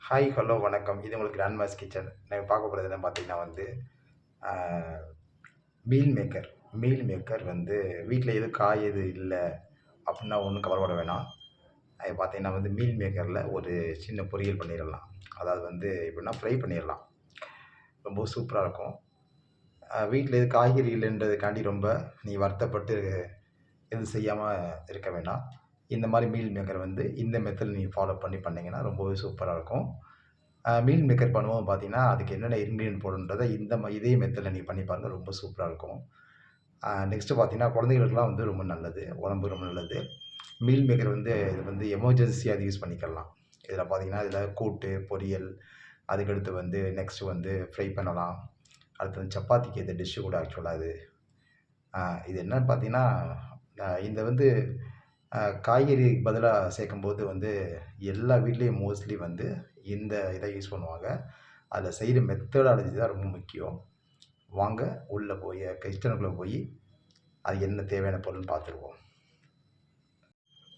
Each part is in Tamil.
ஹாய், ஹலோ, வணக்கம். இது உங்களுக்கு கிராண்ட்மாஸ் கிச்சன். நான் பார்க்க போகிறது என்னன்னு பார்த்தீங்கன்னா ஆ மீல் மேக்கர். மீல் மேக்கர் வீட்ல எதுவும் காய் எதுவும் இல்ல அப்புட்னா ஒண்ணும் கவலைப்பட வேணாம். அது பார்த்தீங்கன்னா மீல் மேக்கர்ல ஒரு சின்ன பொரியல் பண்ணிறலாம். அதாவது எப்படின்னா ஃப்ரை பண்ணிறலாம். ரொம்ப சூப்பரா இருக்கும். வீட்ல எதுவும் காய்கறி இல்லன்றதுக்காண்டி ரொம்ப நீ வருத்தப்பட்டு எதுவும் செய்யாம இருக்க வேண்டாம். இந்த மாரி மீல் மேக்கர் இந்த மெத்தட்ல நீங்க ஃபாலோ பண்ணி பண்ணீங்கன்னா ரொம்பவே சூப்பரா இருக்கும். மீல் மேக்கர் பண்ணும்போது பார்த்தீங்கன்னா, அதுக்கு என்னென்ன இன்கிரீடியன்ட் போடணுன்றத இதே மெத்தட்ல நீங்க பண்ணி பாருங்க. ரொம்ப சூப்பரா இருக்கும். நெக்ஸ்ட்டு பார்த்தீங்கன்னா, குழந்தைகளுக்குலாம் ரொம்ப நல்லது. உடம்புக்கு ரொம்ப நல்லது. மீல் மேக்கர் இது எமர்ஜென்சியா அது யூஸ் பண்ணிக்கலாம். இதில பார்த்தீங்கன்னா, இதில கூட்டு, பொரியல், அதுக்கடுத்து நெக்ஸ்ட்டு ஃப்ரை பண்ணலாம். அடுத்து சப்பாத்திக்கு ஏத்த டிஷ்ஷு கூட ஆக்சுவலா இது. அ இது என்னன்னு பார்த்தீங்கன்னா, இந்த காய்கறிக்கு பதிலா சேர்க்கும்போது எல்லா வீட்லயும் மோஸ்ட்லி இந்த இத யூஸ் பண்ணுவாங்க. அதில செய்ற மெத்தடாலஜி தான் ரொம்ப முக்கியம். வாங்க உள்ள போய் கிச்சனுக்குள்ள போயி, அது என்ன தேவையான பொருள்னு பார்த்துருவோம்.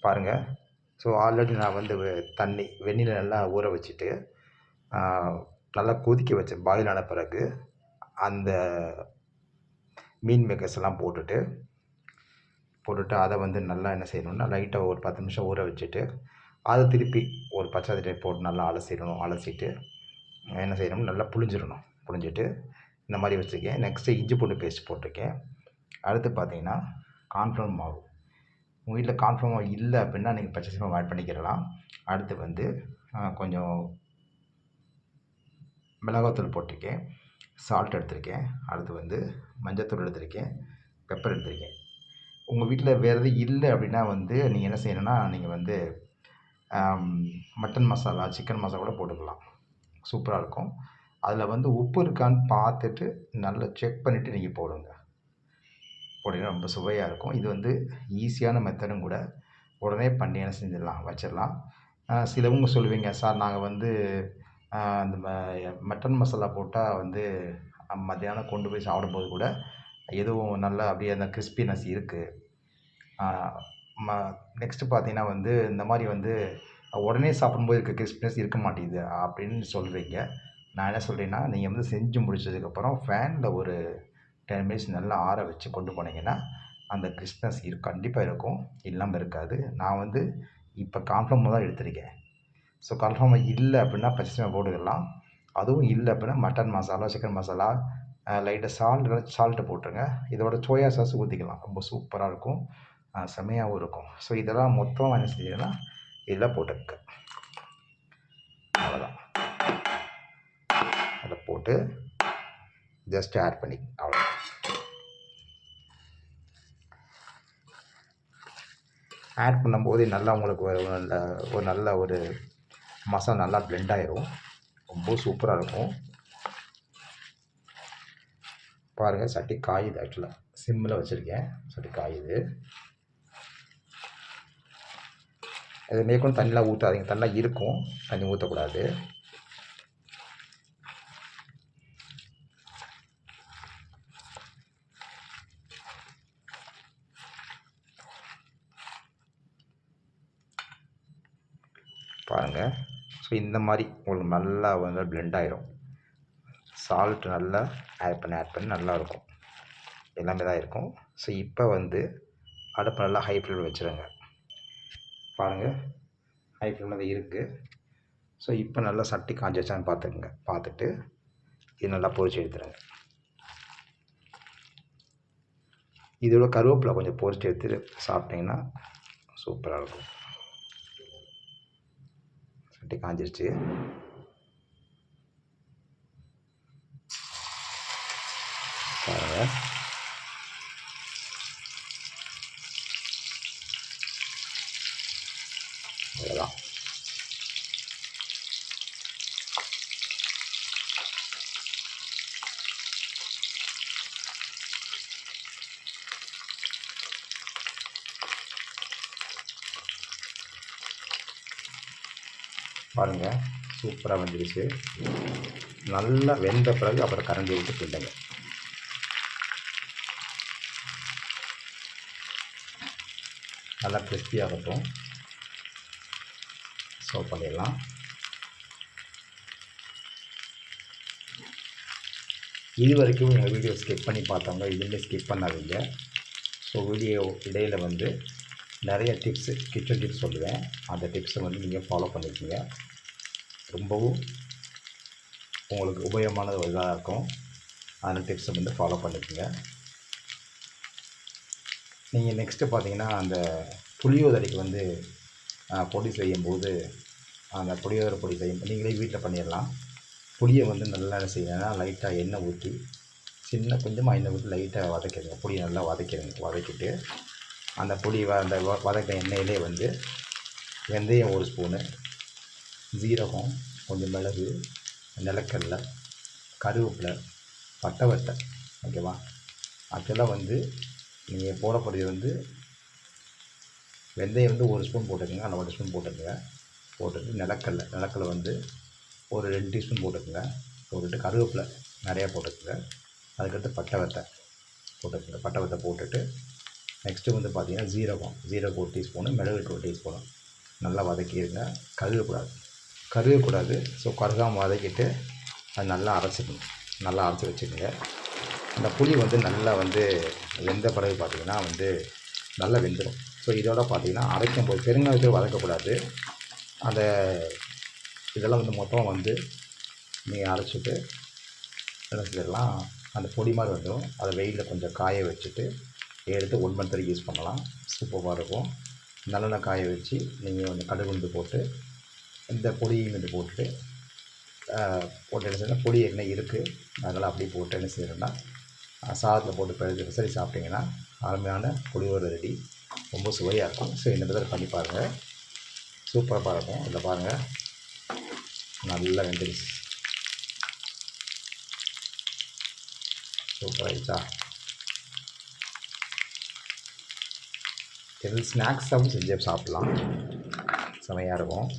பாருங்க. ஸோ ஆல்ரெடி நான் தண்ணி வெந்நீர நல்லா ஊற வச்சுட்டு, ஆ நல்லா கொதிக்க வச்சேன். பாயில் ஆன பிறகு, அந்த மீன் மேக்கர்ஸ் எல்லாம் போட்டுட்டு அத நல்லா என்ன செய்யணும்னா, லைட்டா ஒரு 10 நிமிஷம் ஊற வச்சுட்டு, அத திருப்பி ஒரு பச்சை தண்ணீல போட்டு நல்லா அலசிடணும். அலசிட்டு என்ன செய்யணும், நல்லா புழிஞ்சிரணும். புழிஞ்சிட்டு இந்த மாரி வச்சுருக்கேன். நெக்ஸ்ட்டு இஞ்சி பூண்டு பேஸ்ட் போட்டிருக்கேன். அடுத்து பார்த்தீங்கன்னா, கார்ன்ஃப்ளவர் மாவு. உங்க வீட்ல கார்ன்ஃப்ளவர் மாவு இல்ல அப்டின்னா, நீங்க பச்சரிசி மாவு ஆட் பண்ணிக்கிறலாம். அடுத்து கொஞ்சம் மிளகாத்தூள் போட்டிருக்கேன். சால்ட் எடுத்திருக்கேன். அடுத்து மஞ்சத்தூள் எடுத்திருக்கேன். பெப்பர் எடுத்திருக்கேன். உங்க வீட்ல வேற எதுவும் இல்ல அப்டின்னா நீங்க என்ன செய்யணும்னா, நீங்க அம் மட்டன் மசாலா, சிக்கன் மசாலா கூட போட்டுக்கலாம். சூப்பரா இருக்கும். அதில உப்பு இருக்கான்னு பார்த்துட்டு, நல்லா செக் பண்ணிட்டு நீங்க போடுங்க. போட்டீங்கன்னா ரொம்ப சுவையா இருக்கும். இது ஈஸியான மெத்தடும் கூட. உடனே பண்ணி என்ன செஞ்சிடலாம், வச்சிடலாம். சிலவங்க சொல்லுவீங்க, "சார் நாங்க அந்த மட்டன் மசாலா போட்டா மத்தியானம் கொண்டு போய் சாப்பிடும்போது கூட, எதுவும் நல்லா அப்படியே அந்த கிரிஸ்பினஸ் இருக்கு. ஆ ம நெக்ஸ்ட்டு பார்த்தீங்கன்னா இந்த மாரி உடனே சாப்பிடும்போது இருக்க கிரிஸ்பினஸ் இருக்க மாட்டேங்குது." அப்படின்னு சொல்றீங்க. நான் என்ன சொல்றேன்னா, நீங்க செஞ்சு முடிச்சதுக்கப்புறம் ஃபேன்ல ஒரு 10 மினிட்ஸ் நல்லா ஆற வச்சு கொண்டு போனீங்கன்னா, அந்த கிறிஸ்ப்னஸ் கண்டிப்பா இருக்கும். இல்லாம இருக்காது. நான் இப்ப கார்ன்ஃப்ளவர் மாவு தான் எடுத்திருக்கேன். ஸோ கார்ன்ஃப்ளவர் மாவு இல்ல அப்டின்னா பச்சரிசி மாவு போட்டுக்கலாம். அதுவும் இல்ல அப்டின்னா மட்டன் மசாலா, சிக்கன் மசாலா, லைட்டா சால்ட் போட்டுருங்க. இதோட சோயா சாஸ் ஊத்திக்கலாம். ரொம்ப சூப்பரா இருக்கும். செம்மையாவும் இருக்கும். ஸோ இதெல்லாம் மொத்தமா என்ன செஞ்சீங்கன்னா, இதில போட்டுக்கங்க. அவ்வளோதான். அத போட்டு ஜஸ்ட் ஆட் பண்ணி அவ்வளோதான். ஆட் பண்ணும்போது நல்லா உங்களுக்கு ஒரு நல்ல ஒரு மசாலா நல்லா பிளெண்ட் ஆயிரும். ரொம்ப சூப்பரா இருக்கும். பாருங்க சட்டி காயுது ஆக்சுவலா. சிம்ல வச்சிருக்கேன். சட்டி காயுது. இது மேற்கொண்டு தண்ணிலாம் ஊத்தாதீங்க. தண்ணிலாம் இருக்கும். தண்ணி ஊத்தக்கூடாது. பாருங்க. ஸோ இந்த மாரி உங்களுக்கு நல்லா பிளெண்ட் ஆயிரும். சால்ட் நல்லா ஆட் பண்ணி நல்லாயிருக்கும். எல்லாமே தான் இருக்கும். ஸோ இப்போ அடுப்பை நல்லா ஹை ஃப்ளேமில் வச்சுருங்க. பாருங்க ஹை ஃப்ளேமில் தான் இருக்கு. ஸோ இப்போ நல்லா சட்டி காஞ்சிருச்சான்னு பார்த்துக்குங்க. பார்த்துட்டு இது நல்லா பொரிச்சு எடுத்துருங்க. இதோட கருவேப்பிலை கொஞ்சம் பொரிச்சு எடுத்துட்டு சாப்பிட்டீங்கன்னா சூப்பராக இருக்கும். சட்டி காஞ்சிருச்சு. பாருங்க. அவ்வளோதான். பாருங்க சூப்பராக வந்துருச்சு. நல்லா வெந்த பிறகு அப்புறம் கரண்டி விட்டு கிண்டுங்க. நல்லா கிறிஸ்பி ஆகட்டும். சர்வ் பண்ணிடலாம். இது வரைக்கும் எங்கள் வீடியோ ஸ்கிப் பண்ணி பார்த்தவங்க இதுலேயே ஸ்கிப் பண்ணாதீங்க. ஸோ வீடியோ இடையில் வந்து நிறைய டிப்ஸு, கிச்சன் டிப்ஸ் சொல்லுவேன். அந்த டிப்ஸை வந்து நீங்கள் ஃபாலோ பண்ணிக்கோங்க. ரொம்பவும் உங்களுக்கு உபயோகமானது ஒரு இதாக இருக்கும். அந்த டிப்ஸை வந்து ஃபாலோ பண்ணிக்கோங்க. நீங்கள் நெக்ஸ்ட்டு பார்த்தீங்கன்னா, அந்த புளியோதரைக்கு வந்து பொடி செய்யும்போது, அந்த புளியோதரை பொடி நீங்களே வீட்டில் பண்ணிடலாம். புளியை வந்து நல்லா என்ன செய்யணும்னா, லைட்டாக எண்ணெய் ஊற்றி கொஞ்சமாக எண்ணெய் ஊற்றி லைட்டாக வதக்கிடுங்க. புளியை நல்லா வதக்கிட்டு அந்த பொடி அந்த வதக்கின எண்ணெயிலே வந்து வெந்தயம் 1 ஸ்பூனு, ஜீரகம், கொஞ்சம் மிளகு, நிலக்கடலை, கருவேப்பிலை, பட்டை, ஓகேவா? அதெல்லாம் வந்து நீங்கள் போடக்கூடியது வந்து வெந்தயம் வந்து 1 ஸ்பூன் போட்டுக்கோங்க. அதில் 1 ஸ்பூன் போட்டுக்கோங்க. போட்டுட்டு நிலக்கடலை வந்து ஒரு 2 டீஸ்பூன் போட்டுக்கோங்க. போட்டுட்டு கருவேப்பிலை நிறையா போட்டுக்கோங்க. அதுக்கடுத்து பட்டை போட்டுக்கோங்க. பட்டை போட்டுட்டு நெக்ஸ்ட்டு வந்து பார்த்திங்கன்னா ஜீரகம் 1 டீஸ்பூனு, மிளகு 2 டீஸ்பூனு நல்லா வதக்கிடுங்க. கருகக்கூடாது. ஸோ கருகாமல் வதக்கிட்டு அது நல்லா அரைச்சி வச்சுக்கோங்க. அந்த புளி வந்து நல்லா வந்து வெந்த பிறகு பார்த்திங்கன்னா வந்து நல்லா வெந்துடும். ஸோ இதோட பார்த்திங்கன்னா அரைக்கும்போது பெருங்காயத்தை வதக்கக்கூடாது. அந்த இதெல்லாம் வந்து மொத்தமாக வந்து நீங்கள் அரைச்சிட்டு என்ன செஞ்சிடலாம், அந்த பொடி மாதிரி வந்துடும். அதை வெயிலில் கொஞ்சம் காய வச்சுட்டு எடுத்து 1 மந்த் வரைக்கும் யூஸ் பண்ணலாம். சூப்பராக இருக்கும். நல்லெண்ணெய் காய வச்சு நீங்கள் கொஞ்சம் கடுகு போட்டு இந்த பொடியும் வந்து போட்டு என்ன செய்யணும், பொடி என்ன இருக்குது அதெல்லாம் அப்படியே போட்டு என்ன செய்யணும்னா சாதத்தில் போட்டு விசரி சாப்பிட்டிங்கன்னா அருமையான புளியோதரை ரெடி. ரொம்ப சுவையாக இருக்கும். ஸோ இந்த மாதிரி பண்ணி பாருங்கள். சூப்பராக இருக்கும். இதில் பாருங்கள் நல்லா வெந்துடுச்சு. சூப்பர் ஆகிடுச்சா? இது ஸ்நாக்ஸாகவும் செஞ்சு சாப்பிட்லாம். செமையாக இருக்கும்.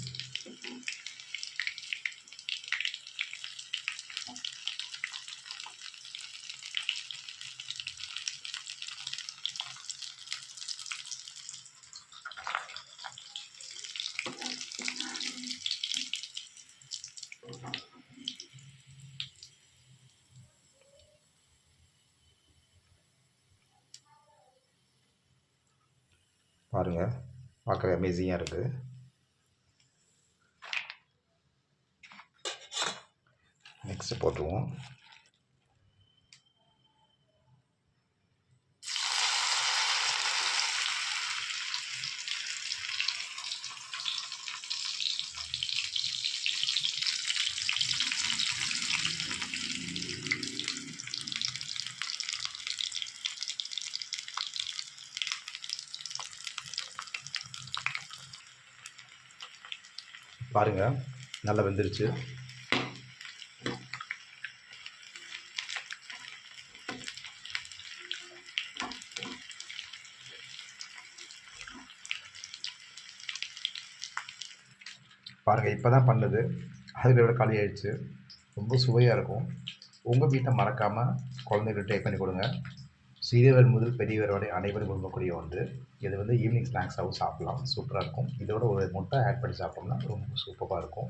பாருங்கள், பார்க்கவே அமேசிங்காக இருக்குது. நெக்ஸ்ட்டு போட்டுருவோம். பாருங்கள் நல்லா வெந்துருச்சு. பாருங்கள், இப்போ தான் பண்ணது, அதில் விட காலி ஆகிடுச்சு. ரொம்ப சுவையாக இருக்கும். உங்கள் வீட்டை மறக்காமல் குழந்தைகளுக்கு ட்ரை பண்ணி கொடுங்க. சிறியவர் முதல் பெரியவர் வரை அனைவரும் விரும்பக்கூடிய ஒன்று. இது வந்து ஈவினிங் ஸ்நாக்ஸாகவும் சாப்பிட்லாம். சூப்பராக இருக்கும். இதோட ஒரு முட்டை ஆட் பண்ணி சாப்பிட்டோம்னா ரொம்ப சூப்பராக இருக்கும்.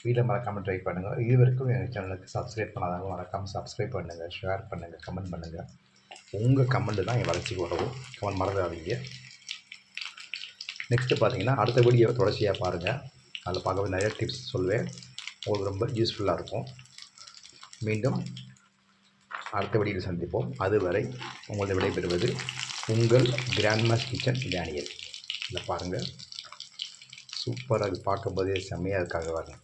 வீட்டில் மறக்காமல் ட்ரை பண்ணுங்கள். இது வரைக்கும் எங்கள் சேனலுக்கு சப்ஸ்கிரைப் பண்ணாதவங்க மறக்காமல் சப்ஸ்கிரைப் பண்ணுங்கள், ஷேர் பண்ணுங்கள், கமெண்ட் பண்ணுங்கள். உங்கள் கமெண்ட்டு தான் என் வளர்ச்சிக்கு உதவும். கமெண்ட் மறந்துடாதீங்க. நெக்ஸ்ட்டு பார்த்தீங்கன்னா அடுத்த வீடியோவை தொடர்ச்சியாக பாருங்கள். அதில் பார்க்கவே நிறைய டிப்ஸ் சொல்லுவேன். உங்களுக்கு ரொம்ப யூஸ்ஃபுல்லாக இருக்கும். மீண்டும் அடுத்த வீடியோவில் சந்திப்போம். அதுவரை உங்களது விடைபெறுவது உங்கள் கிராண்ட்மாஸ் கிச்சன் டேனியல். இதில் பாருங்கள், சூப்பராக இது பார்க்கும்போதே செம்மையாக இருக்காங்க பாருங்கள்.